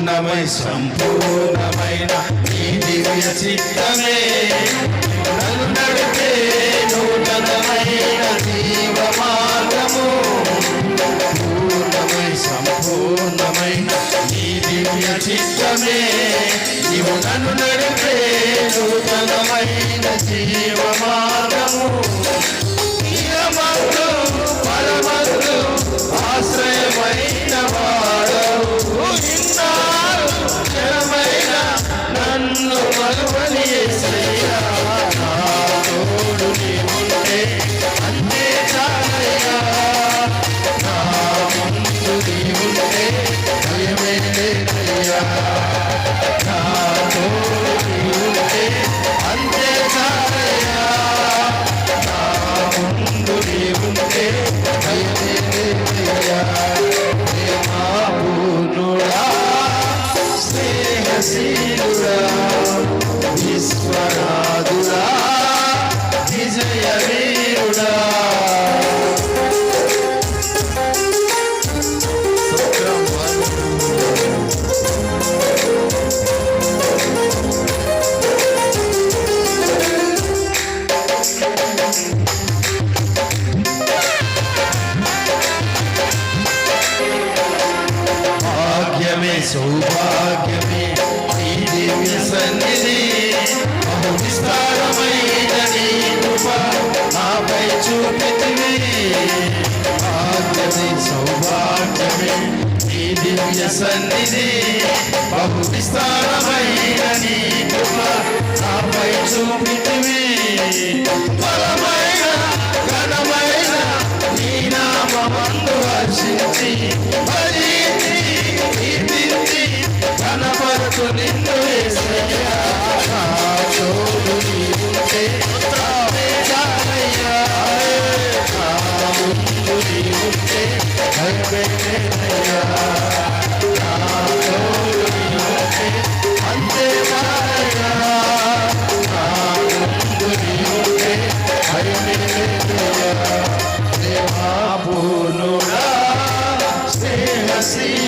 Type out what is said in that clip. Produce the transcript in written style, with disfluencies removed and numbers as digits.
పూర్ణమై సంపూర్ణమైన నీ దివ్య చిత్తమే నన్ను నడిపే నూతనమైన జీవ మార్గము. పూర్ణమై సంపూర్ణమైన నీ దివ్య చిత్తమే నీవు నన్ను నడిపే నూతనమైన జీవ మార్గము. నియమందు పరమందు ఆశ్రయమైన వాడవు ఇన్నాళ్ళు జనమైన నన్ను మరువని యేసయ్యా. నా తోడు నీవుంటే అంతే చాలయ్యా. నా ముందు నీవుంటే భయమే లేదయ్యా. నా తోడు నీవుంటే అంతే చాలయ్యా. నా ముందు నీవుంటే భయమే లేదయ్యా. ప్రేమాపూర్ణుడా స్నేహశీలుడా విశ్వనాథుడా విజయ వీరుడా. భాగ్యమే సౌభాగ్యమే నీ దివ్య సన్నిధి. బహు విస్తారమైన నీ కృప నాపై చూపితివి. భాగ్యమే సౌభాగ్యమే నీ దివ్య సన్నిధి. బహు విస్తారమైన నీ కృప నాపై చూపితివి. బలమైన ఘనమైన నీ నామమందు హర్షించి కనపడుతు నిన్ను యేసయ్యా. నా తోడు నీవుంటే చాలయ్యా. నా ముందు నీవుంటే భయమే లేదయ్యా. నా తోడు నీవుంటే అంతే చాలయ్యా. నా ముందు నీవుంటే భయమే లేదయ్యా. దేవా పూర్ణుడా స్నేహశీలుడా